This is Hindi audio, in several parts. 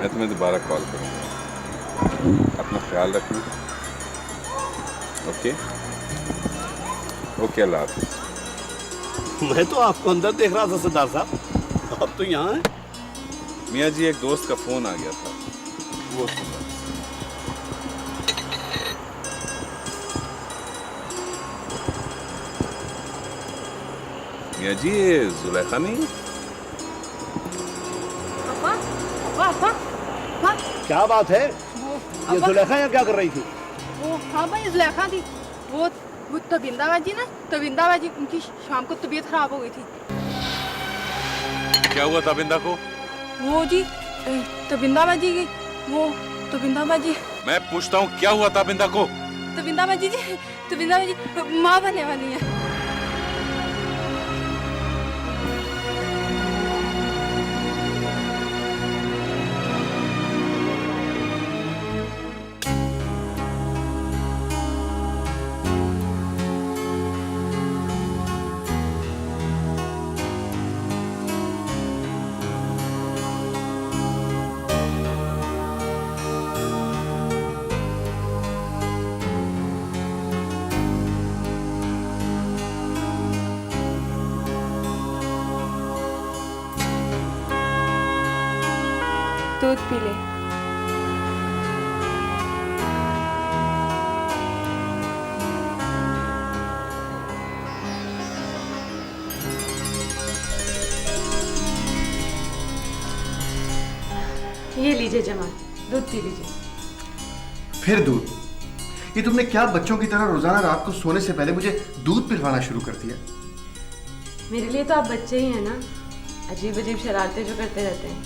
मैं तुम्हें दोबारा कॉल करूँगा। अपना ख्याल रखना। ओके ओके, अल्लाह हाफ़िज़। मैं तो आपको अंदर देख रहा था सरदार साहब, अब तो यहाँ हैं। मियाँ जी, एक दोस्त का फ़ोन आ गया था, वो सुना। मियाँ जी, ये जुलेखा नहीं है? क्या बात है? ये जुलेखा यहाँ क्या कर रही थी? वो हाँ भाई, जुलेखा थी। वो तबिंदा बाजी ना, तबिंदा बाजी, उनकी शाम को तबीयत खराब हो गई थी। क्या हुआ तबिंदा को? वो जी तबिंदा बाजी की, वो तबिंदा बाजी। मैं पूछता हूँ क्या हुआ तबिंदा को? तबिंदा बाजी जी, तबिंदा बाजी माँ बनने वाली है। दूध पी ले। ये लीजिए जमाल, दूध पी लीजिए। फिर दूध? ये तुमने क्या बच्चों की तरह रोजाना रात को सोने से पहले मुझे दूध पिलवाना शुरू कर दिया? मेरे लिए तो आप बच्चे ही हैं ना, अजीब अजीब शरारतें जो करते रहते हैं।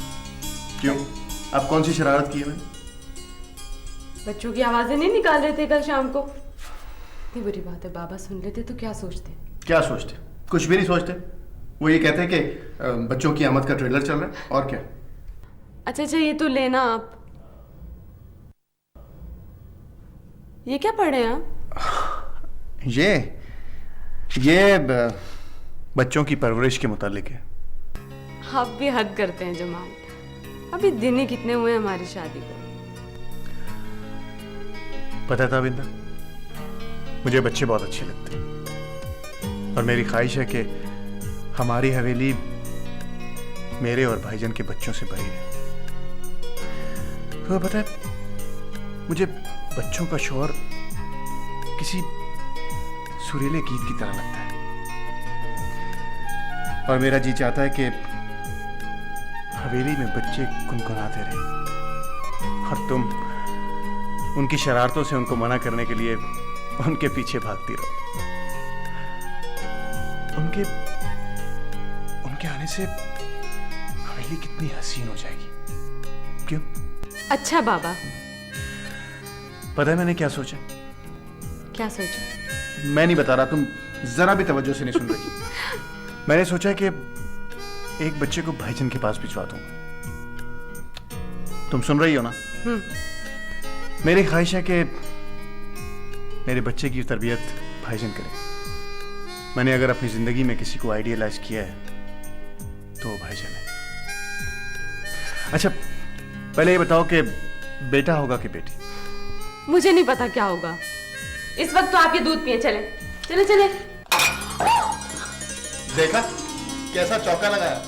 क्यों? अब कौन सी शरारत की है मैंने? बच्चों की आवाजें नहीं निकाल रहे थे कल शाम को? इतनी बुरी बात है, बाबा सुन लेते तो क्या सोचते? क्या सोचते? कुछ भी नहीं सोचते। वो ये कहते हैं कि बच्चों की आमद का ट्रेलर चल रहा है, और क्या। अच्छा अच्छा, ये तो लेना आप। ये क्या पढ़ रहे हैं आप? ये बच्चों की परवरिश के मुतालिक है। आप भी हद करते हैं जमाल, अभी दिन ही कितने हुए हमारी शादी को। पता था बिंदा, मुझे बच्चे बहुत अच्छे लगते हैं और मेरी ख्वाहिश है कि हमारी हवेली मेरे और भाईजान के बच्चों से भरी है। तो पता है, मुझे बच्चों का शोर किसी सुरीले गीत की तरह लगता है और मेरा जी चाहता है कि हवेली में बच्चे गुनगुनाते रहे और तुम उनकी शरारतों से उनको मना करने के लिए उनके पीछे भागती रहो। उनके आने से हवेली कितनी हसीन हो जाएगी। क्यों? अच्छा बाबा। पता है मैंने क्या सोचा? क्या सोचा? मैं नहीं बता रहा, तुम जरा भी तवज्जो से नहीं सुन रही। मैंने सोचा कि एक बच्चे को भाईजान के पास भिजवा दूंगा। तुम सुन रही हो ना? मेरी ख्वाहिश है कि मेरे बच्चे की तरबियत भाईजान करे। मैंने अगर अपनी जिंदगी में किसी को आइडियलाइज किया है तो वो भाईजान है। अच्छा, पहले ये बताओ कि बेटा होगा कि बेटी? मुझे नहीं पता क्या होगा। इस वक्त तो आप ये दूध पिए, चले चले चले। देखा कैसा चौका लगाया।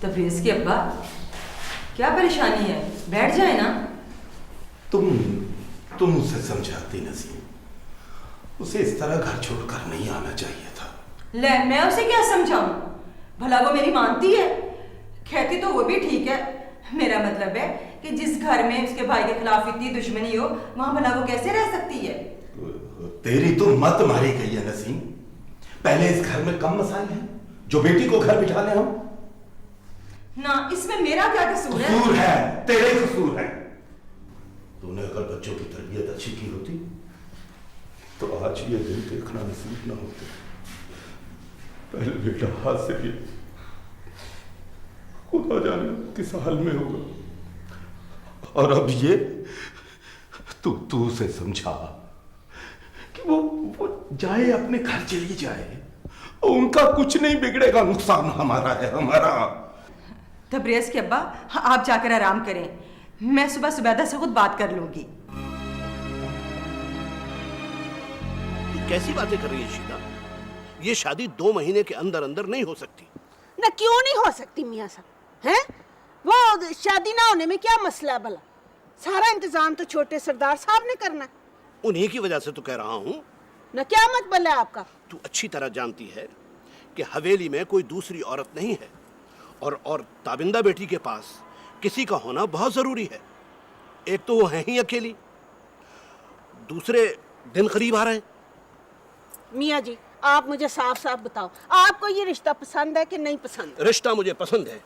तफरीज की अब्बा, क्या परेशानी है? बैठ जाए ना। तुम उसे समझाती नसीम, उसे इस तरह घर छोड़कर नहीं आना चाहिए था। ले, मैं उसे क्या समझाऊं? भला वो मेरी मानती है? कहती तो वो भी ठीक है। मेरा मतलब है कि जिस घर में उसके भाई के खिलाफ इतनी दुश्मनी हो, वहां भला वो कैसे रह सकती है? तेरी तो मत मारी गई है नसीम। पहले इस घर में कम मसाइल हैं जो बेटी को घर बिठा ले हम? ना, इसमें मेरा क्या कसूर है? कसूर है, तेरे कसूर है। तूने अगर बच्चों की तरबियत अच्छी की होती तो आज ये दिन देखना नसीब ना होते। पहले बेटा हाथ से गया, खुदा जाने किस हाल में होगा। और अब ये तू उसे समझा कि वो जाए, अपने घर चली जाए, उनका कुछ नहीं बिगड़ेगा, नुकसान हमारा है, हमारा। तबरेज के अब्बा, आप जाकर आराम करें, मैं सुबह सुबैदा से खुद बात कर लूंगी। कैसी बातें कर रही है शीला? ये शादी 2 महीने के अंदर अंदर नहीं हो सकती। ना क्यों नहीं हो सकती मियाँ साहब? हैं? वो शादी ना होने में क्या मसला है भला? सारा इंतजाम तो छोटे सरदार साहब ने करना है। उन्हीं की वजह से तो कह रहा हूँ। ना क्या मतलब है आपका? तू अच्छी तरह जानती है कि हवेली में कोई दूसरी औरत नहीं है, और ताबिंदा बेटी के पास किसी का होना बहुत जरूरी है। एक तो वो है ही अकेली, दूसरे दिन करीब आ रहे हैं। मियाँ जी, आप मुझे साफ साफ बताओ, आपको ये रिश्ता पसंद है कि नहीं पसंद? रिश्ता मुझे पसंद है,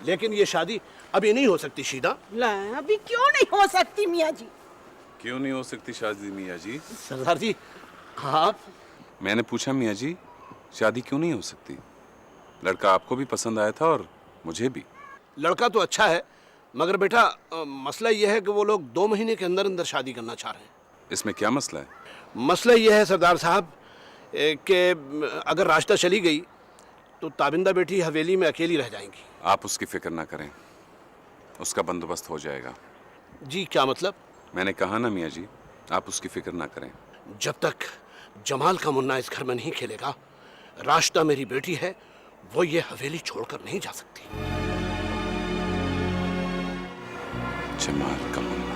लेकिन ये शादी अभी नहीं हो सकती शीदा। अभी क्यों नहीं हो सकती मियाँ जी? क्यों नहीं हो सकती शादी मियाँ जी? सरदार जी, आप? मैंने पूछा मियाँ जी, शादी क्यों नहीं हो सकती? लड़का आपको भी पसंद आया था और मुझे भी। लड़का तो अच्छा है, मगर बेटा मसला यह है कि वो लोग 2 महीने के अंदर अंदर शादी करना चाह रहे हैं। इसमें क्या मसला है? मसला यह है सरदार साहब कि अगर रास्ता चली गई तो ताबिंदा बेटी हवेली में अकेली रह जाएंगी। आप उसकी फिक्र ना करें, उसका बंदोबस्त हो जाएगा। जी क्या मतलब? मैंने कहा ना मियाँ जी, आप उसकी फिक्र ना करें। जब तक जमाल का मुन्ना इस घर में नहीं खेलेगा, रास्ता मेरी बेटी है, वो ये हवेली छोड़कर नहीं जा सकती। जमाल का मुन्ना?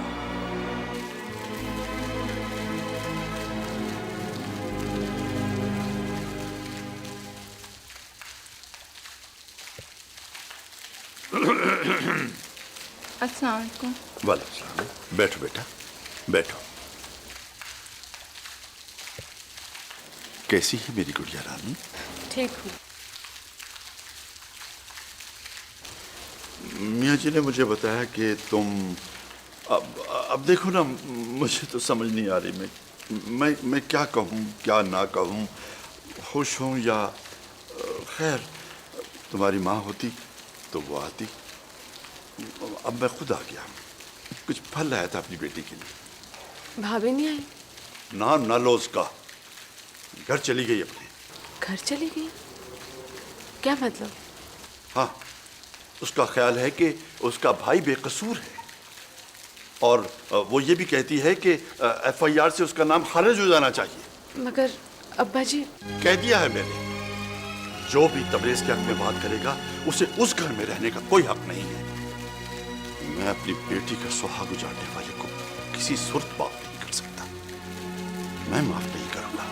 अस्सलाम वालेकुम। वालेकुम। बैठो बेटा, बैठो। कैसी है मेरी गुड़िया रानी? ठीक हूँ। मियाँ जी ने मुझे बताया कि तुम अब देखो ना, मुझे तो समझ नहीं आ रही मैं क्या कहूँ क्या ना कहूँ, खुश हूँ या खैर, तुम्हारी माँ होती तो वो आती। अब मैं खुद आ गया, कुछ फल लाया था अपनी बेटी के लिए। भाभी नहीं आई? ना लो उसका, घर चली गई अपने। घर चली गई? क्या मतलब? हाँ, उसका ख्याल है कि उसका भाई बेकसूर है, और वो ये भी कहती है कि FIR से उसका नाम खारिज हो जाना चाहिए। मगर अब्बा जी। कह दिया है मैंने, जो भी तबरेज के हक में बात करेगा उसे उस घर में रहने का कोई हक नहीं है। मैं अपनी बेटी का सुहाग उजाड़ने वाले को किसी सूरत माफ नहीं कर सकता, मैं माफ नहीं करूंगा।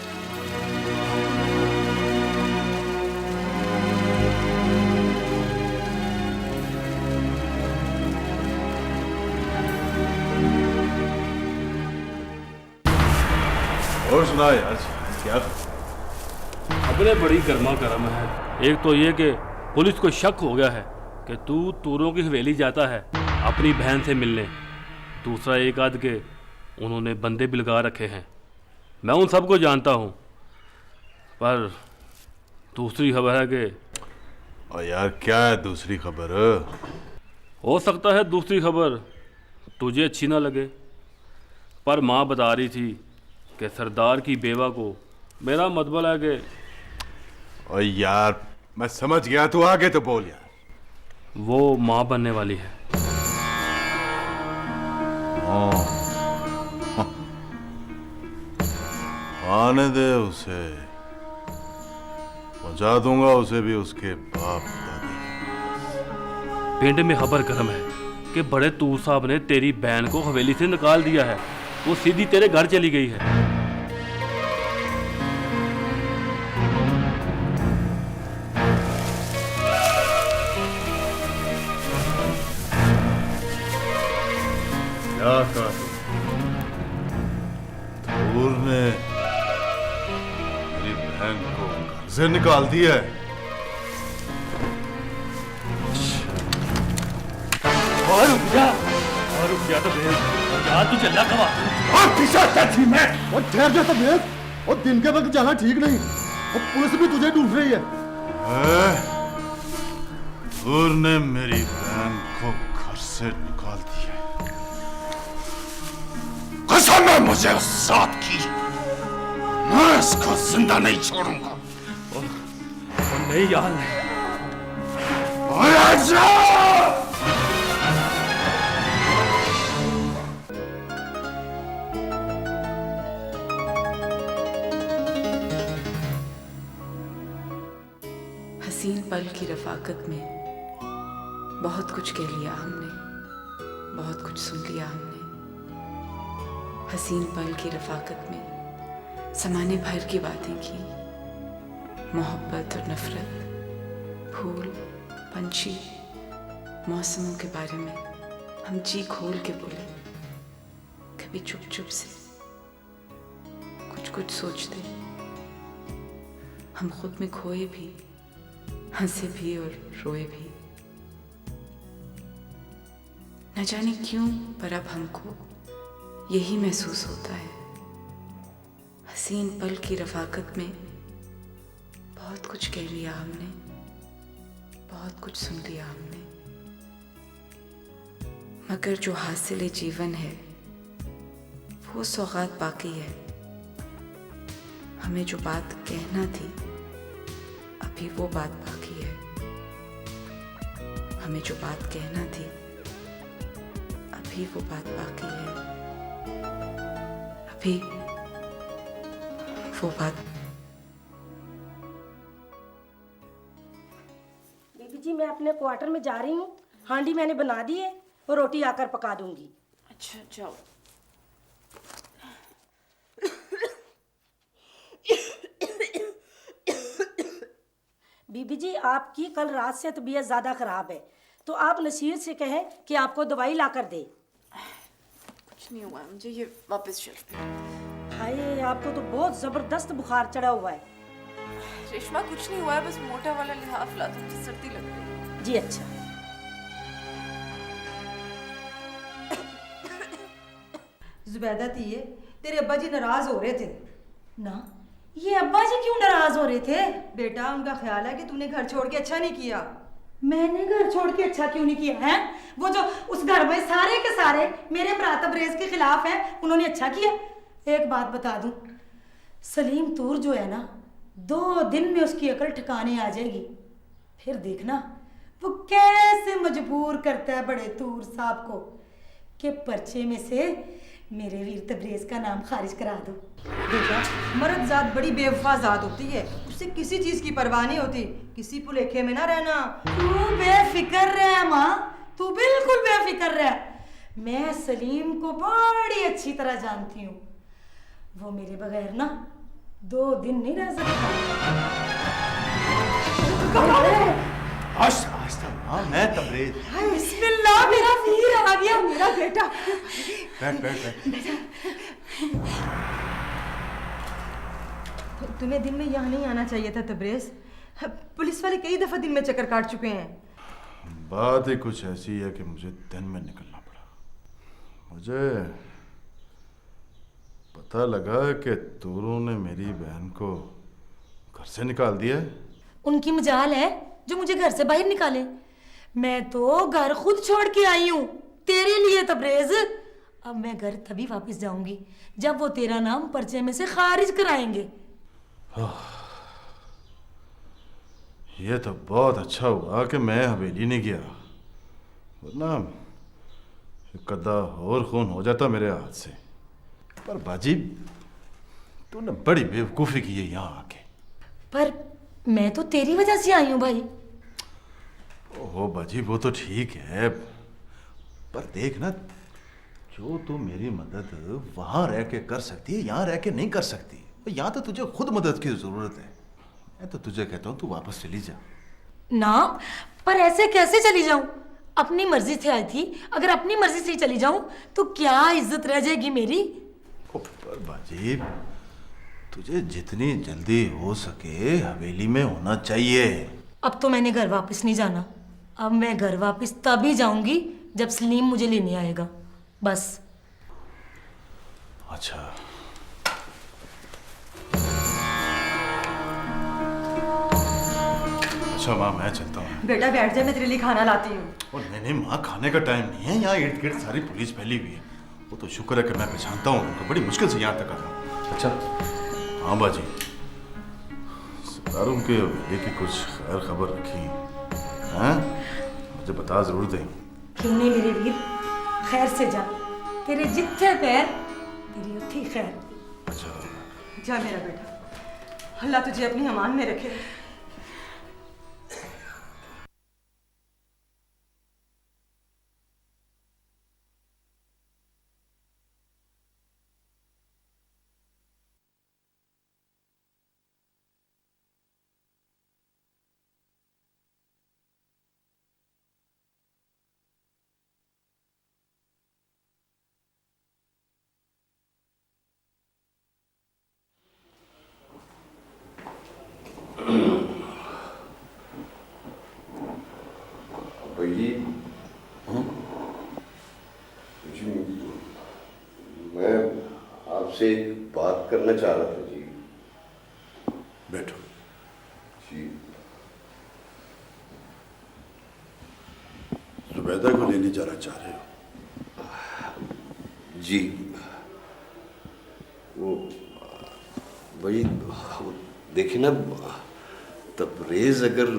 और सुना यार, क्या खबरें बड़ी गर्मा गर्म है। एक तो ये कि पुलिस को शक हो गया है कि तू तूरों की हवेली जाता है अपनी बहन से मिलने। दूसरा एक आध के उन्होंने बंदे भी लगा रखे हैं, मैं उन सबको जानता हूँ। पर दूसरी खबर है कि और यार क्या है दूसरी खबर? हो सकता है दूसरी खबर तुझे अच्छी ना लगे, पर माँ बता रही थी कि सरदार की बेवा को मेरा मतलब है कि। और यार मैं समझ गया, तू आगे तो बोल यार। वो माँ बनने वाली है। आने दे उसे, पहुंचा दूंगा उसे भी उसके बाप दादा। पिंड में खबर गर्म है कि बड़े तूर साहब ने तेरी बहन को हवेली से निकाल दिया है, वो सीधी तेरे घर चली गई है। क्या कहा तूर ने मेरी बहन को घर से निकाल दिया है? और रुक जा तो भेद, यार तू चला कवा। और पीछा क्या थी मैं? और ठहर जा तो भेद, और दिन के वक्त जाना ठीक नहीं, और पुलिस भी तुझे ढूंढ रही है। तूर ने मेरी बहन को घर से निकाल दिया। मैं मुझे उस साथ की, मैं इसको जिंदा नहीं छोड़ूंगा। नहीं यार, हसीन पल की रफाकत में बहुत कुछ कह लिया हमने, बहुत कुछ सुन लिया हमने। हसीन पल की रफाकत में ज़माने भर की बातें की, मोहब्बत और नफरत, फूल, पंछी, मौसमों के बारे में हम जी खोल के बोले। कभी चुप चुप से कुछ कुछ सोचते, हम खुद में खोए भी, हंसे भी और रोए भी। न जाने क्यों पर अब हमको यही महसूस होता है, हसीन पल की रफाकत में बहुत कुछ कह लिया हमने, बहुत कुछ सुन लिया हमने। मगर जो हासिल जीवन है वो सौगात बाकी है। हमें जो बात कहना थी अभी वो बात बाकी है। हमें जो बात कहना थी अभी वो बात बाकी है। अभी वो बात। बीबी जी, मैं अपने क्वार्टर में जा रही हूँ। हांडी मैंने बना दी है और रोटी आकर पका दूंगी। अच्छा जाओ। बीबी जी, आपकी कल रात से तबीयत ज़्यादा ख़राब है, तो आप नसीर से कहें कि आपको दवाई ला कर दे। कुछ नहीं हुआ मुझे, ये वापस शेल्फ पे। हाय, आपको तो बहुत ज़बरदस्त बुखार चढ़ा हुआ है। रेशमा कुछ नहीं हुआ है, बस मोटा वाला लिहाफ ला दो, मुझे सर्दी लग रही है। जी अच्छा। जुबैदा थी ये, तेरे अब्बा जी नाराज हो रहे थे ना? ये अब्बा जी क्यों नाराज हो रहे थे? बेटा, उनका ख्याल है कि तूने घर छोड़ के अच्छा नहीं किया। मैंने घर छोड़ के अच्छा क्यों नहीं किया है? वो जो उस घर में सारे के सारे मेरे भ्राता बरेज के खिलाफ हैं, उन्होंने अच्छा किया। एक बात बता दूं, सलीम तूर जो है ना, 2 दिन में उसकी अकल ठिकाने आ जाएगी। फिर देखना वो कैसे मजबूर करता है बड़े तूर साहब को कि पर्चे में से मेरे वीर तबरेज का नाम खारिज करा दो। बेटा, मर्द जात बड़ी बेवफा जात होती है, उससे किसी चीज की परवाह नहीं होती। किसी भुलेखे में ना रहना। तू बेफिक्र रह माँ, तू बिल्कुल बेफिक्र रह। मैं सलीम को बड़ी अच्छी तरह जानती हूँ। वो मेरे बगैर ना 2 दिन नहीं रह सकता। आस्था माँ, मैं तबरेज। बिस्मिल्लाह, मेरा वीर आ गया, मेरा बेटा। बैठ। तुम्हें दिन में यहाँ नहीं आना चाहिए था तबरेज। पुलिस वाले कई दफा दिन में चक्कर काट चुके हैं। बात ही कुछ ऐसी है कि मुझे दिन में निकलना पड़ा। मुझे पता लगा कि तूरों ने मेरी बहन को घर से निकाल दिया है। उनकी मजाल है जो मुझे घर से बाहर निकाले। मैं तो घर खुद छोड़ के आई हूँ तेरे लिए तबरेज। अब मैं घर तभी वापस जाऊंगी जब वो तेरा नाम पर्चे में से खारिज कराएंगे। ये तो बहुत अच्छा हुआ कि मैं हवेली नहीं गया, वरना कदा और खून हो जाता मेरे हाथ से। पर बाजी, तूने बड़ी बेवकूफ़ी की है यहाँ आके। पर मैं तो तेरी वजह से आई हूँ भाई। ओहो बाजी, वो तो ठीक है, पर देख ना, जो तू मेरी मदद वहाँ रह के कर सकती है, यहाँ रह के नहीं कर सकती। यहाँ तो तुझे खुद मदद की ज़रूरत है। मैं तो तुझे कहता हूँ तू वापस चली जा। ना, पर ऐसे कैसे चली जाऊं? अपनी मर्जी से आई थी, अगर अपनी मर्जी से चली जाऊं तो क्या इज्जत रह जाएगी मेरी? पर बाजी, तुझे जितनी जल्दी हो सके हवेली में होना चाहिए। अब तो मैंने घर वापस नहीं जाना। अब मैं घर वापस तभी जाऊंगी जब सलीम मुझे लेने आएगा, बस। अच्छा, अच्छा माँ, मैं चलता हूँ। बेटा बैठ जा, मैं तेरे लिए खाना लाती हूँ। और नहीं माँ, खाने का टाइम नहीं है। यहाँ इर्द गिर्द सारी पुलिस फैली हुई है। वो तो शुक्र है कि मैं पहचानता हूँ उनको, बड़ी मुश्किल से यहाँ तक आया। अच्छा हाँ बाजी, सितारों के बेटे की कुछ खैर खबर रखी? हाँ मुझे बता जरूर दें। क्यों नहीं मेरे वीर, खैर से जा, तेरे जिथे पैर तेरी उठी खैर। अच्छा जा मेरा बेटा, अल्लाह तुझे अपनी अमान में रखे। जी मैं आपसे एक बात करना चाह रहा था जी। बैठो। जी जुबैदा को लेने जाना चाह रहे हो? जी वो भाई देखिए ना, तबरेज अगर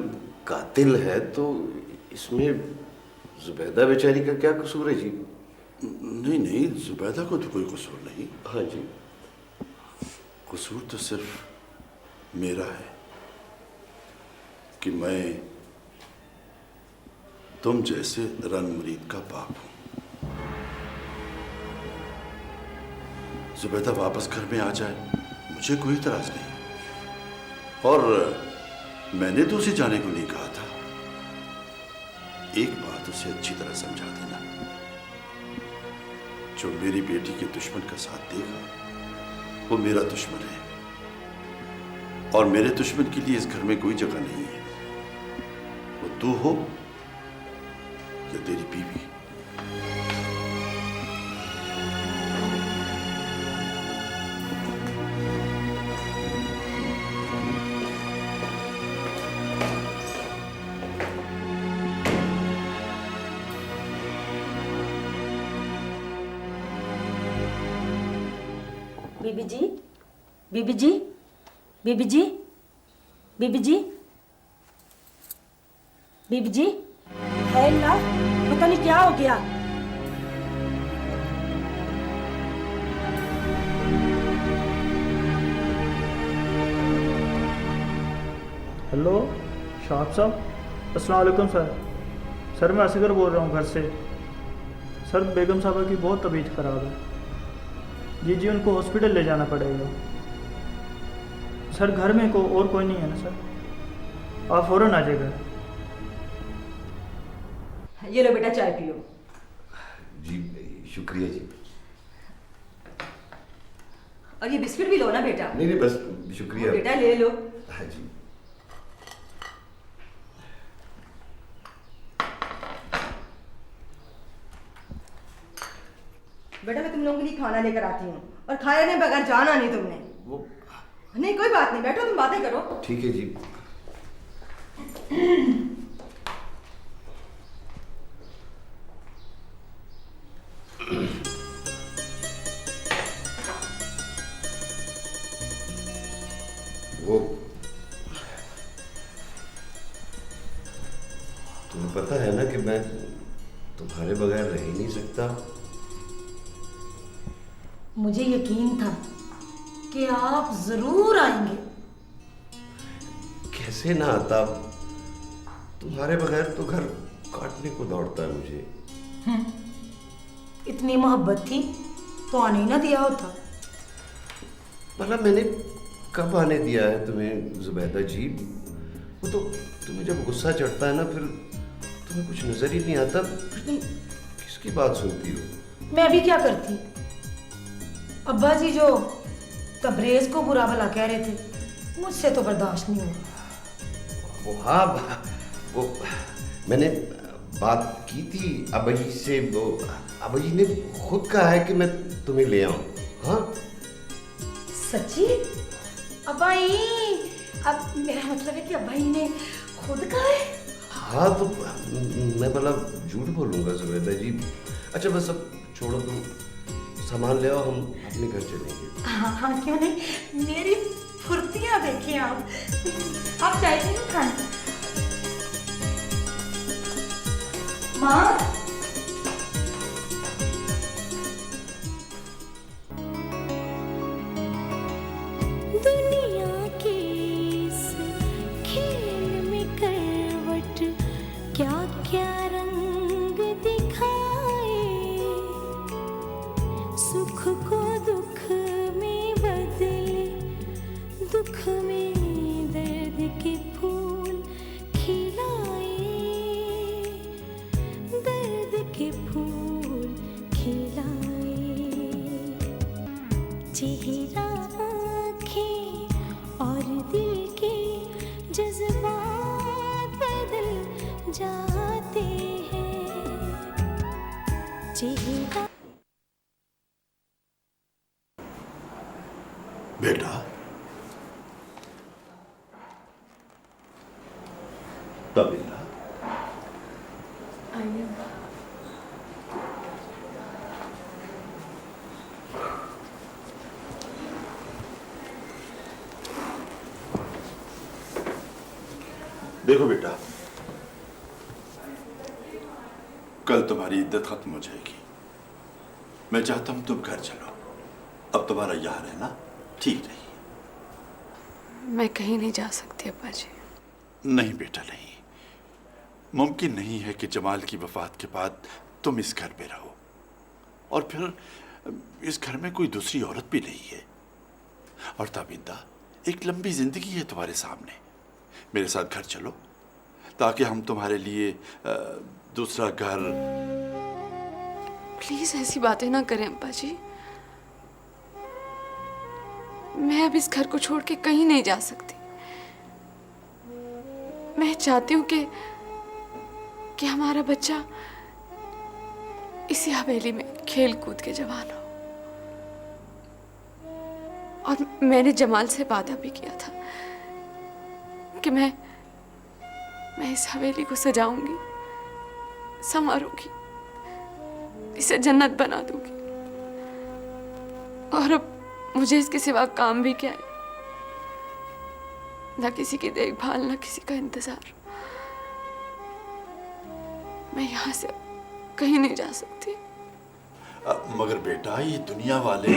कातिल है तो इसमें जुबैदा बेचारी का क्या कसूर है जी? नहीं नहीं, जुबैदा को तो कोई कसूर नहीं। हाँ जी। कसूर तो सिर्फ मेरा है कि मैं तुम जैसे रन मरीद का बाप हूं। जुबैदा वापस घर में आ जाए मुझे कोई इतराज नहीं, और मैंने तो उसे जाने को नहीं कहा था। एक बात उसे अच्छी तरह समझा देना, जो मेरी बेटी के दुश्मन का साथ देगा वो मेरा दुश्मन है, और मेरे दुश्मन के लिए इस घर में कोई जगह नहीं है। वो तू हो या तेरी बीवी। बीबी जी, बीबी जी, बीबी जी, बीबी जी, बीबी जी, है अल्लाह, पता नहीं क्या हो गया। हेलो शाह साहब, अस्सलाम वालेकुम सर। सर मैं असगर बोल रहा हूँ घर से। सर बेगम साहबा की बहुत तबीयत ख़राब है। जी जी, उनको हॉस्पिटल ले जाना पड़ेगा। सर घर में और कोई नहीं है ना सर, आप फ़ौरन आ जाइएगा। ये लो बेटा चाय पियो। जी शुक्रिया जी। और ये बिस्किट भी लो ना बेटा। नहीं नहीं बस शुक्रिया बेटा, ले लो। हाँ जी। बेटा मैं तुम लोगों के लिए खाना लेकर आती हूँ, और खाए नहीं बगैर जाना नहीं तुमने। वो नहीं कोई बात नहीं, बैठो तुम बातें करो। ठीक है जी। वो तुम्हें पता है ना कि मैं तुम्हारे बगैर रह ही नहीं सकता। मुझे यकीन था कि आप जरूर आएंगे। कैसे ना आता, तुम्हारे बगैर तो घर काटने को दौड़ता है मुझे। इतनी मोहब्बत थी तो आने ही ना दिया होता। भला मैंने कब आने दिया है तुम्हें जुबैदा जी? वो तो तुम्हें जब गुस्सा चढ़ता है ना, फिर तुम्हें कुछ नजर ही नहीं आता, फिर तुम किसकी बात सुनती हो? मैं अभी क्या करती? अब्बा जी जो तबरेज को बुरा भला कह रहे थे, मुझसे तो बर्दाश्त नहीं हुआ। वो हाँ, वो मैंने बात की थी अबजी से। वो अबजी ने खुद कहा है कि मैं तुम्हें ले आऊं। हाँ सच्ची? अब्बाई, अब मेरा मतलब है कि अब्बाई ने खुद कहा है? हाँ तो मैं भला झूठ बोलूंगा जुबैदा जी। अच्छा बस अब छोड़ो तुम, सामान ले आओ, हम अपने घर चलेंगे। हाँ हाँ, क्यों नहीं। मेरी फुर्तियाँ देखिए आप चाय नहीं खाना। माँ, दुनिया के इस खेल में करवट क्या क्या रंग दिखाए, सुख को दुख में बदले, दुख में दर्द के फूल खिलाए, दर्द के फूल खिलाए। चेहरा, आँखें और दिल के जज्बात बदल जाते हैं। चेहरा बेटा, तबिंदा, देखो बेटा, कल तुम्हारी इद्दत खत्म हो जाएगी। मैं चाहता हूं तुम घर चलो। अब तुम्हारा यहाँ रहना ठीक नहीं। मैं कहीं नहीं जा सकती अब्बा जी। नहीं बेटा, नहीं। मुमकिन नहीं है कि जमाल की वफात के बाद तुम इस घर में रहो, और फिर इस घर में कोई दूसरी औरत भी नहीं है। और ताबिंदा, एक लंबी जिंदगी है तुम्हारे सामने। मेरे साथ घर चलो ताकि हम तुम्हारे लिए दूसरा घर। प्लीज ऐसी बातें ना करें अब्बा जी। मैं अब इस घर को छोड़ के कहीं नहीं जा सकती। मैं चाहती हूँ कि हमारा बच्चा इसी हवेली में खेल कूद के जवान हो। और मैंने जमाल से वादा भी किया था कि मैं इस हवेली को सजाऊंगी, संवारूंगी, इसे जन्नत बना दूंगी। और अब मुझे इसके सिवा काम भी क्या है? ना किसी की देखभाल, ना किसी का इंतजार। मैं यहाँ से कहीं नहीं जा सकती। मगर बेटा, ये दुनिया वाले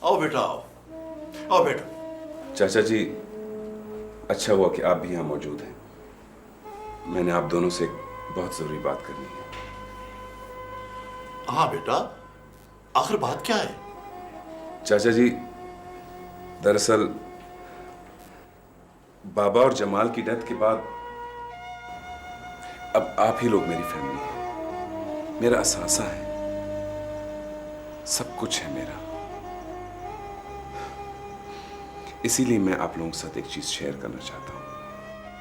आओ बेटा, आओ आओ बेटा। चाचा जी, अच्छा हुआ कि आप भी यहाँ मौजूद हैं। मैंने आप दोनों से एक बहुत जरूरी बात करनी है। हाँ बेटा, आखिर बात क्या है? चाचा जी, दरअसल बाबा और जमाल की डेथ के बाद अब आप ही लोग मेरी फैमिली हैं, मेरा असासा है, सब कुछ है मेरा। इसीलिए मैं आप लोगों के साथ एक चीज शेयर करना चाहता हूं।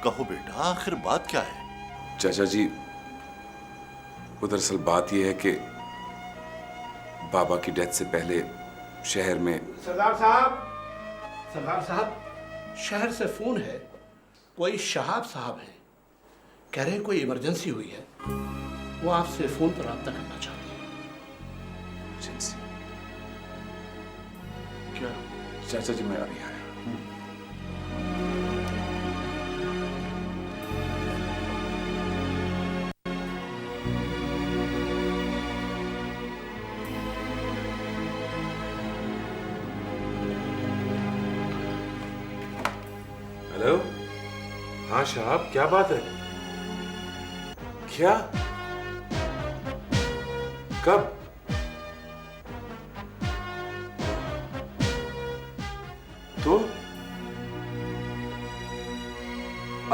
कहो बेटा, आखिर बात क्या है? चाचा जी, वो दरअसल बात यह है कि बाबा की डेथ से पहले शहर में। सरदार साहब, शहर से फोन है। कोई शहाब साहब है, कह रहे हैं कोई इमरजेंसी हुई है। वो आपसे फोन पर रब्ता करना चाहते हैं। इमरजेंसी? क्या? चाचा जी, मैं अभी आया। हेलो, हाँ शहाब, क्या बात है? क्या? कब? तो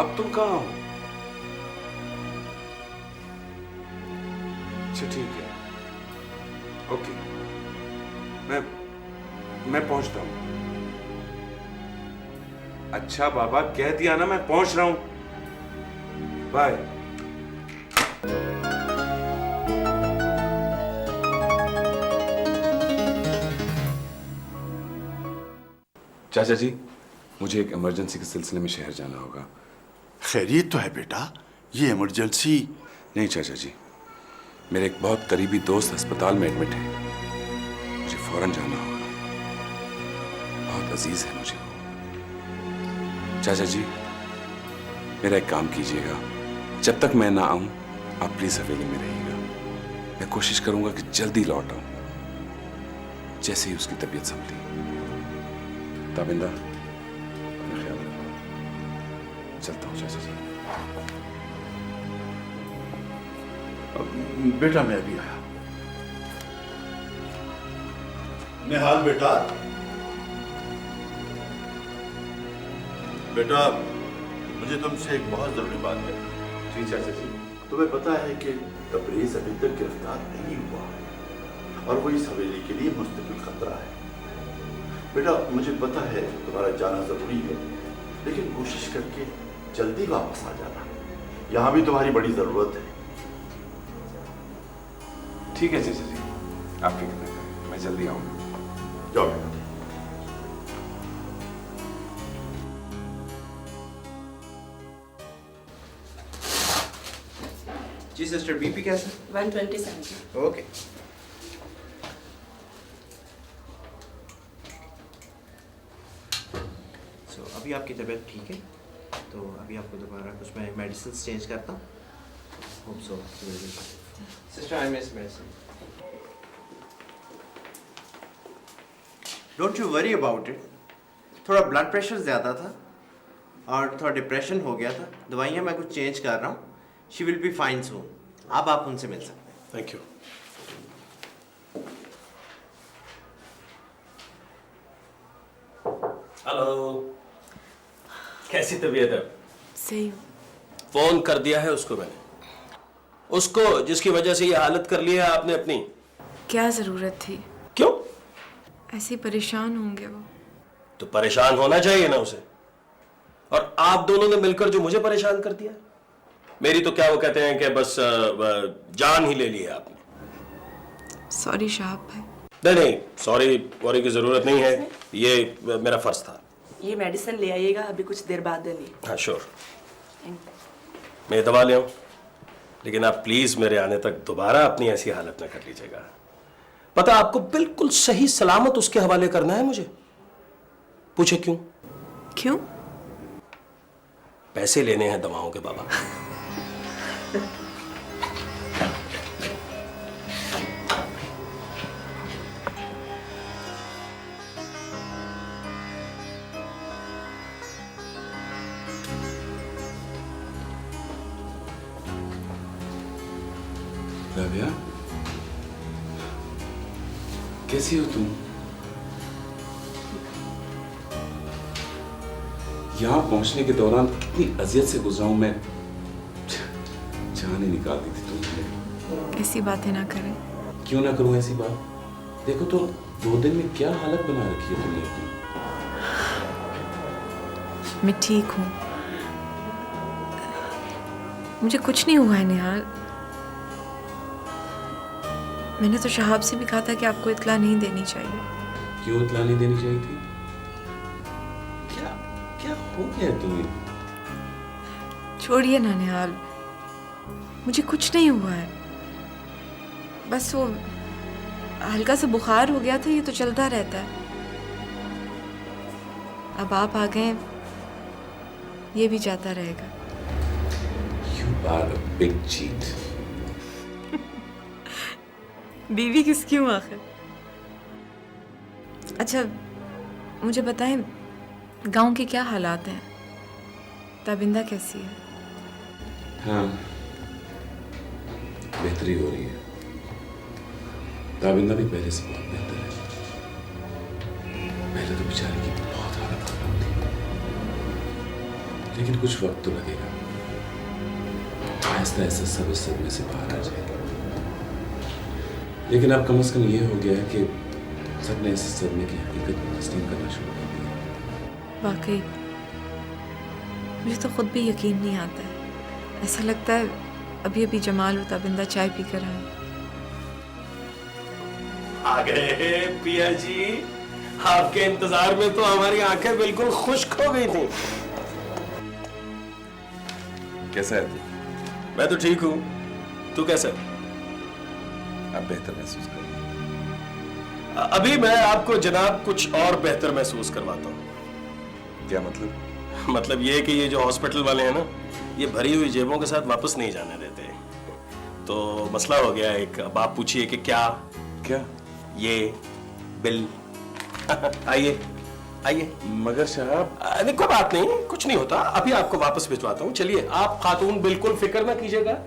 अब तुम कहाँ हो? अच्छा ठीक है, ओके, मैं पहुंचता हूं। अच्छा बाबा, कह दिया ना, मैं पहुंच रहा हूं। बाय। चाचा जी, मुझे एक इमरजेंसी के सिलसिले में शहर जाना होगा। खैरियत तो है बेटा? ये इमरजेंसी? नहीं चाचा जी, मेरे एक बहुत करीबी दोस्त अस्पताल में एडमिट है, मुझे फौरन जाना होगा। बहुत अजीज है मुझे वो। चाचा जी, मेरा एक काम कीजिएगा, जब तक मैं ना आऊं आप प्लीज हवेली में रहिएगा। मैं कोशिश करूंगा कि जल्दी लौट आऊं, जैसे ही उसकी तबीयत संभली। ताबिंदा, अपना ख्याल रखो। चलता हूं चाचा जी। बेटा मैं अभी आया। निहाल बेटा, बेटा मुझे तुमसे एक बहुत जरूरी बात है। जी चाचा जी। तुम्हें पता है कि तबरेज अभी तक गिरफ्तार नहीं हुआ और वो इस हवेली के लिए मुस्तकिल खतरा है। बेटा मुझे पता है तुम्हारा जाना जरूरी है, लेकिन कोशिश करके जल्दी वापस आ जाना। यहाँ भी तुम्हारी बड़ी जरूरत है। ठीक है चाचा जी, आप फिक्र न करें, मैं जल्दी आऊंगा। जाओ बेटा। जी सिस्टर, बीपी कैसा? 127। ओके। सो अभी आपकी तबीयत ठीक है, तो अभी आपको दोबारा कुछ मैं मेडिसिन चेंज करता हूँ। Hope so sister, I miss medicine. Don't you worry about it. थोड़ा ब्लड प्रेशर ज़्यादा था और थोड़ा डिप्रेशन हो गया था। दवाइयाँ मैं कुछ चेंज कर रहा हूँ। शी विल बी फाइन सून। अब आप उनसे मिल सकते हैं। Thank you. हेलो, कैसी तबीयत है? सही हूँ। फोन कर दिया है उसको मैंने, उसको जिसकी वजह से ये हालत कर ली है आपने अपनी। क्या जरूरत थी? क्यों? ऐसे परेशान होंगे वो। तो परेशान होना चाहिए ना उसे। और आप दोनों ने मिलकर जो मुझे परेशान कर दिया, मेरी तो क्या वो कहते हैं कि बस जान ही ले ली है आपने। सॉरी शाहब भाई। नहीं, सॉरी वॉरी की जरूरत नहीं है, ये मेरा फर्ज था। ये मेडिसिन ले आइएगा, अभी कुछ देर बाद देनी। हाँ श्योर, मैं दवा ले आऊं, लेकिन आप प्लीज मेरे आने तक दोबारा अपनी ऐसी हालत न कर लीजिएगा। पता आपको बिल्कुल सही सलामत उसके हवाले करना है मुझे। पूछे क्यों? क्यों? पैसे लेने हैं दवाओं के बाबा। राबिया, कैसी हो तुम? यहां पहुंचने के दौरान कितनी अजियत से गुजरा हूं मैं, जान ही निकाल दी थी तुमने। ऐसी बातें ना करें। क्यों ना करूं ऐसी बात? देखो तो 2 दिन में क्या हालत बना रखी है तुमने अपनी। मैं ठीक हूँ, मुझे कुछ नहीं हुआ है निहाल। मैंने तो शहाब से भी कहा था कि आपको इत्ला नहीं देनी चाहिए। क्यों इत्ला नहीं देनी चाहिए थी? क्या क्या हो गया तुम्हें? छोड़िए ना निहाल, मुझे कुछ नहीं हुआ है। बस वो हल्का सा बुखार हो गया था, ये तो चलता रहता है। अब आप आ गए, ये भी जाता रहेगा। You are a big cheat. बीवी किसकी हूँ आखिर? अच्छा मुझे बताएं, गांव के क्या हालात हैं? ताबिंदा कैसी है? हाँ, बेहतरी हो रही है। ताबिंदा भी पहले से बहुत बेहतर है। पहले तो बेचारी की बहुत हालत खराब थी, लेकिन कुछ वक्त तो लगेगा। आहिस्ता आहिस्ता सब इस सदमे से बाहर आ जाएगा। लेकिन अब कम से कम ये हो गया है कि सबने इस सदमे की हकीकत तस्लीम करना शुरू कर दिया। वाकई मुझे तो खुद भी यकीन नहीं आता है। ऐसा लगता है अभी अभी जमाल और ताबिंदा चाय पी कर आए। आ गए पिया जी, आपके इंतजार में तो हमारी आंखें बिल्कुल खुश्क हो गई थी। कैसा है तू? मैं तो ठीक हूँ, तू कैसा है? आप बेहतर महसूस कर रहे हैं। अभी मैं आपको जनाब कुछ और बेहतर महसूस करवाता हूँ। क्या मतलब? मतलब ये कि ये जो हॉस्पिटल वाले हैं ना, ये भरी हुई जेबों के साथ वापस नहीं जाने देते। तो मसला हो गया एक। अब आप पूछिए कि क्या ये बिल। आइए आइए। मगर साहब नहीं कोई बात नहीं, कुछ नहीं होता, अभी आपको वापस भिजवाता हूँ। चलिए आप खातून बिल्कुल फिक्र ना कीजिएगा,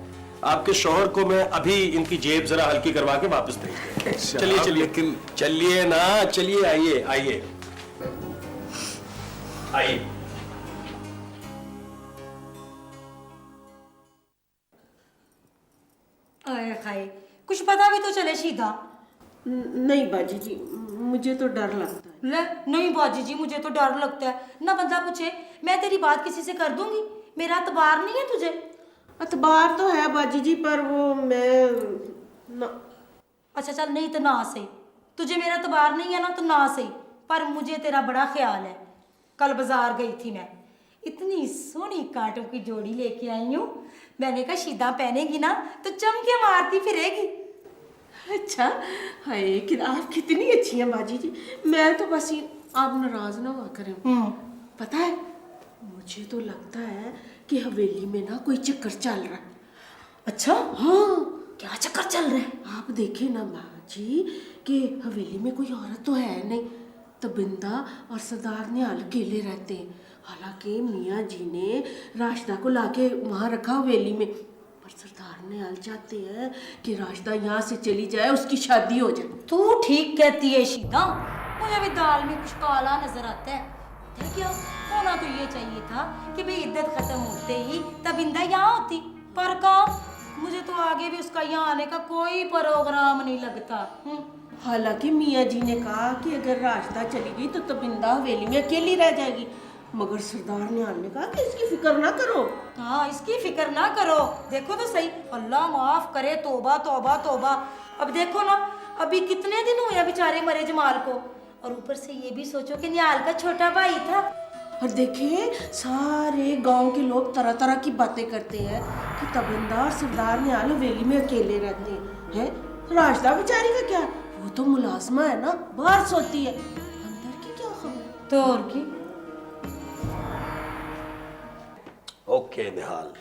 आपके शौहर को मैं अभी इनकी जेब जरा हल्की करवा के वापस भेज दूंगा। चलिए चलिए लेकिन चलिए ना, चलिए आइए आइए आइए। आए खाए, कुछ पता भी तो चले शीदा। नहीं बाजी जी, मुझे तो डर लगता है। ले नहीं बाजी जी, मुझे तो डर लगता है ना। बंदा पूछे मैं तेरी बात किसी से कर दूंगी, मेरा अतबार नहीं है तुझे। अतबार तो है बाजी जी, पर वो मैं ना। अच्छा चल नहीं तो ना सही, तुझे मेरा अतबार नहीं है ना तो ना सही, पर मुझे तेरा बड़ा ख्याल है। कल बाजार गई थी मैं, इतनी सोहनी कांटों की जोड़ी लेके आई हूँ। मैंने कहा शीदा पहनेगी ना तो चमके मारती फिरेगी। अच्छा हाय कि आप कितनी अच्छी हैं बाजी जी। मैं तो बस आप नाराज ना हुआ करें। पता है मुझे तो लगता है कि हवेली में ना कोई चक्कर चल रहा है। अच्छा हाँ, क्या चक्कर चल रहा है? आप देखे ना बाजी कि हवेली में कोई औरत तो है नहीं, तबिंदा और सरदार निहाल अकेले रहते हैं। हालांकि मियाँ जी ने राशिदा को लाके वहाँ रखा हवेली में, पर सरदार निहाल चाहते हैं कि राशिदा यहाँ से चली जाए, उसकी शादी हो जाए। तू ठीक कहती है शीदा, मुझे भी दाल में कुछ काला नजर आता है। क्या होना तो ये चाहिए था कि भाई इद्दत खत्म होते ही तबिंदा यहाँ होती, पर कहाँ, मुझे तो आगे भी उसका यहाँ आने का कोई प्रोग्राम नहीं लगता। हालांकि मियाँ जी ने कहा कि अगर राशिदा चली गई तो तबिंदा हवेली में अकेली रह जाएगी, मगर सरदार निहाल ने कहा कि इसकी फिक्र ना करो। हाँ इसकी फिक्र ना करो, देखो तो सही, अल्लाह माफ करे, तौबा तौबा तौबा। अब देखो ना, अभी कितने दिन हुए बेचारे मरे जमाल को, और ऊपर से ये भी सोचो कि निहाल का छोटा भाई था। और देखिए सारे गांव के लोग तरह तरह की बातें करते हैं कि तबिंदा और सरदार निहाल हवेली में अकेले रहते हैं। राशिदा बेचारी का क्या, वो तो मुलाजमा है ना, बाहर सोती है, अंदर की क्या खबर। तो और की। ओके निहाल,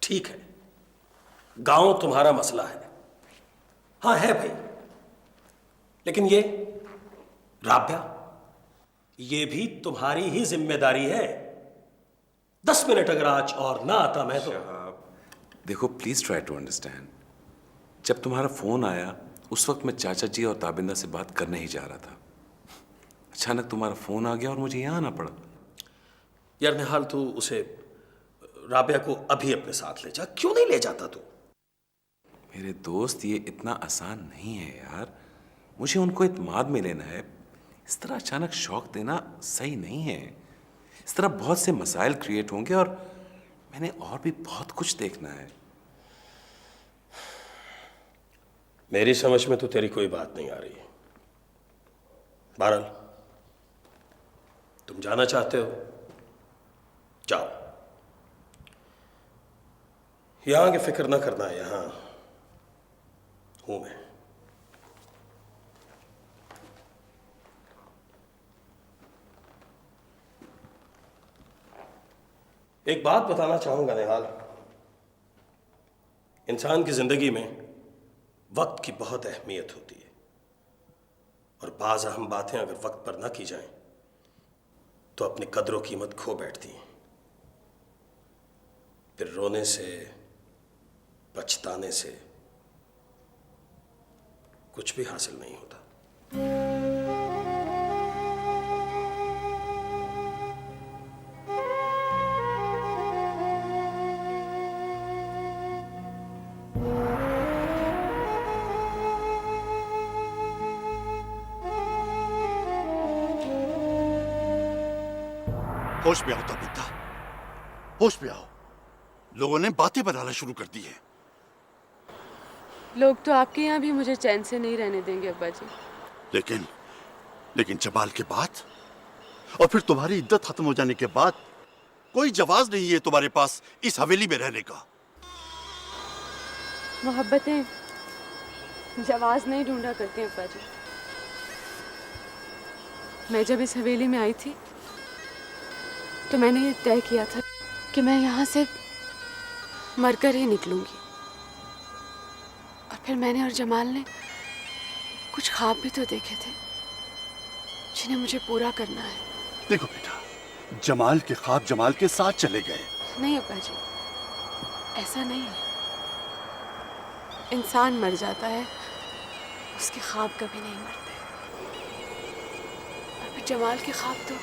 ठीक है, गांव तुम्हारा मसला है, हाँ है भाई, लेकिन ये राब्या, ये भी तुम्हारी ही जिम्मेदारी है। 10 मिनट अगर आज और ना आता मैं तो। देखो प्लीज ट्राई टू अंडरस्टैंड, जब तुम्हारा फोन आया उस वक्त मैं चाचा जी और ताबिंदा से बात करने ही जा रहा था। अचानक तुम्हारा फोन आ गया और मुझे यहाँ आना पड़ा। यार निहाल, तू उसे राबिया को अभी अपने साथ ले जा, क्यों नहीं ले जाता तू? मेरे दोस्त ये इतना आसान नहीं है यार, मुझे उनको इत्मीनान में लेना है। इस तरह अचानक शौक देना सही नहीं है। इस तरह बहुत से मसाइल क्रिएट होंगे और मैंने और भी बहुत कुछ देखना है। मेरी समझ में तो तेरी कोई बात नहीं आ रही। बहरहाल तुम जाना चाहते हो, जाओ, यहां की फिक्र ना करना, यहां हूं मैं। एक बात बताना चाहूंगा निहाल, इंसान की जिंदगी में वक्त की बहुत अहमियत होती है, और बाज़ अहम बातें अगर वक्त पर ना की जाएं तो अपनी कदर व कीमत खो बैठती हैं। फिर रोने से, पछताने से कुछ भी हासिल नहीं होता। होश में आओ तबिंदा, होश में आओ। लोगों ने बातें बनाना शुरू कर दी है। लोग तो आपके यहाँ भी मुझे चैन से नहीं रहने देंगे अब्बा जी। लेकिन जमाल के बाद और फिर तुम्हारी इद्दत खत्म हो जाने के बाद कोई जवाज नहीं है तुम्हारे पास इस हवेली में रहने का। मोहब्बतें जवाब नहीं ढूंढा करते अब्बा जी। मैं जब इस हवेली में आई थी तो मैंने ये तय किया था कि मैं यहाँ से मरकर ही निकलूंगी। और फिर मैंने और जमाल ने कुछ ख्वाब भी तो देखे थे जिन्हें मुझे पूरा करना है। देखो बेटा, जमाल के ख्वाब जमाल के साथ चले गए। नहीं अब्बा जी, ऐसा नहीं है। इंसान मर जाता है, उसके ख्वाब कभी नहीं मरते। और फिर जमाल के ख्वाब तो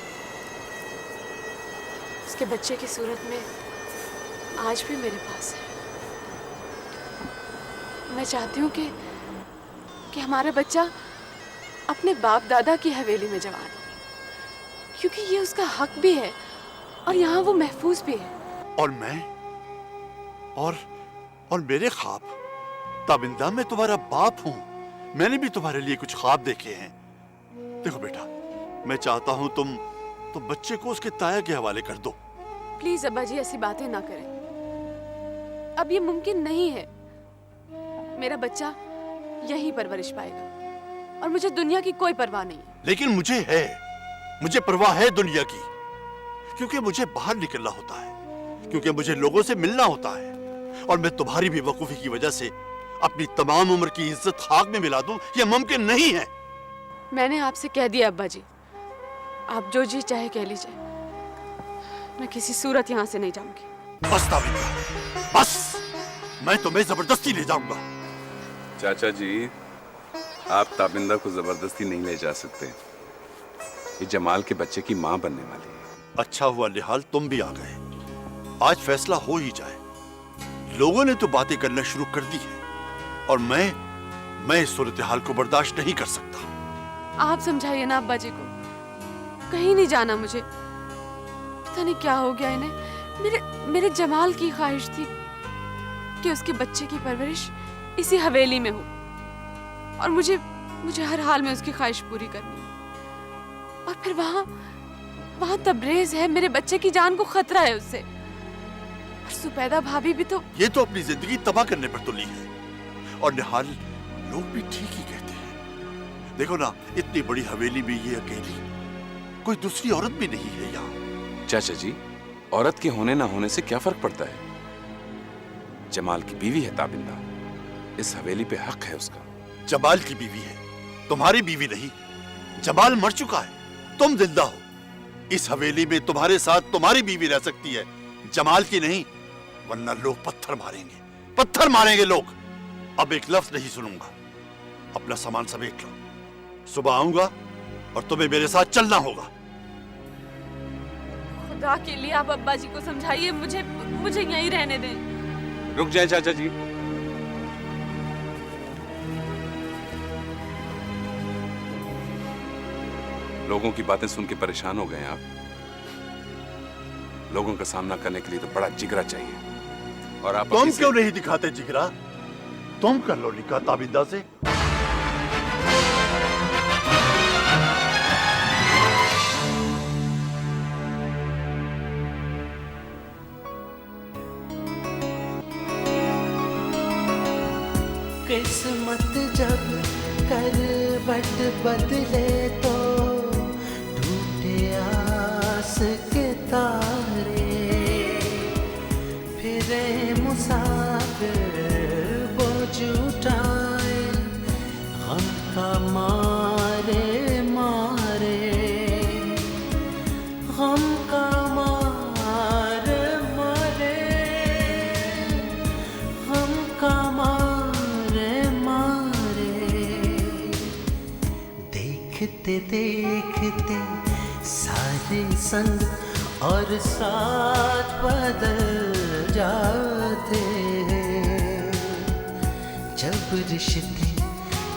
उसके बच्चे की सूरत में आज भी मेरे पास है। मैं चाहती हूँ कि हमारा बच्चा अपने बाप दादा की हवेली में जवान हो, क्योंकि ये उसका हक भी है और यहाँ वो महफूज भी है। और मैं और मेरे ख्वाब, ताबिंदा मैं तुम्हारा बाप हूँ, मैंने भी तुम्हारे लिए कुछ ख्वाब देखे हैं। देखो बेटा, मैं चाहता हूँ तुम बच्चे को उसके ताया के हवाले कर दो। प्लीज अब्बा जी ऐसी बातें ना करें, अब ये मुमकिन नहीं है। मेरा बच्चा यही परवरिश पाएगा और मुझे दुनिया की कोई परवाह नहीं है। लेकिन मुझे परवाह है दुनिया की, क्योंकि मुझे बाहर निकलना होता है, क्योंकि मुझे लोगों से मिलना होता है। और मैं तुम्हारी बेवकूफी की वजह से अपनी तमाम उम्र की इज्जत खाक में मिला दूं, यह मुमकिन नहीं है। मैंने आपसे कह दिया अब्बा जी, आप जो जी चाहे कह लीजिए, मैं किसी सूरत यहाँ से नहीं जाऊंगी। बस ताबिंदा, बस, मैं तुम्हें जबरदस्ती ले जाऊंगा। चाचा जी, आप ताबिंदा को जबरदस्ती नहीं ले जा सकते। ये जमाल के बच्चे की माँ बनने वाली है। अच्छा हुआ निहाल तुम भी आ गए, आज फैसला हो ही जाए। लोगों ने तो बातें करना शुरू कर दी है और मैं इस सूरत हाल को बर्दाश्त नहीं कर सकता। आप समझाइए ना अब्बा जी को, कहीं नहीं जाना मुझे। पता नहीं क्या हो गया इन्हें। मेरे जमाल की ख्वाहिश थी कि उसके बच्चे की परवरिश इसी हवेली में हो और मुझे हर हाल में उसकी ख्वाहिश पूरी करनी है। और फिर वहां तबरेज है, मेरे बच्चे की जान को खतरा है उससे। और सुपैदा भाभी भी तो ये तो अपनी जिंदगी तबाह करने पर तुली है। और निहाल, लोग भी ठीक ही कहते हैं। देखो ना, इतनी बड़ी हवेली में ये अकेली, कोई दूसरी औरत भी नहीं है यहाँ। चाचा जी, औरत के होने ना होने से क्या फर्क पड़ता है? जमाल की बीवी है ताबिंदा, इस हवेली पे हक है उसका। जमाल की बीवी है, तुम्हारी बीवी नहीं। जमाल मर चुका है, तुम जिंदा हो। इस हवेली में तुम्हारे साथ तुम्हारी बीवी रह सकती है, जमाल की नहीं, वरना लोग पत्थर मारेंगे लोग। अब एक लफ्ज नहीं सुनूंगा। अपना सामान समेट लो, सुबह आऊंगा और तुम्हें मेरे साथ चलना होगा। खुदा के लिए आप अब्बा जी को समझाइए, मुझे यहीं रहने दें। रुक जाए चाचा जी। लोगों की बातें सुन के परेशान हो गए आप। लोगों का सामना करने के लिए तो बड़ा जिगरा चाहिए, और आप तुम क्यों नहीं दिखाते जिगरा? तुम कर लो निकाह ताबिंदा से। किस्मत जब करवट बदले तो टूटे आस के तारे, फिरे मुसाफिर बोझ उठाए गम का मारे मारे, गम का मारे मारे, गम का मारे मारे। देखते देखते सारे संग और साथ बदल जाते हैं, जब रिश्ते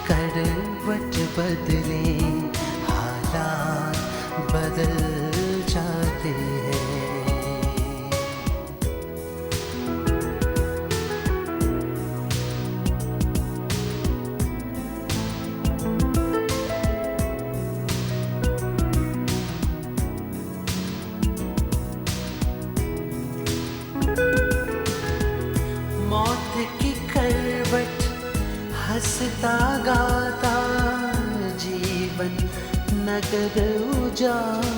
करवट बदले हालात बदल जाते हैं। मौत की करवट हंसता कर उजाला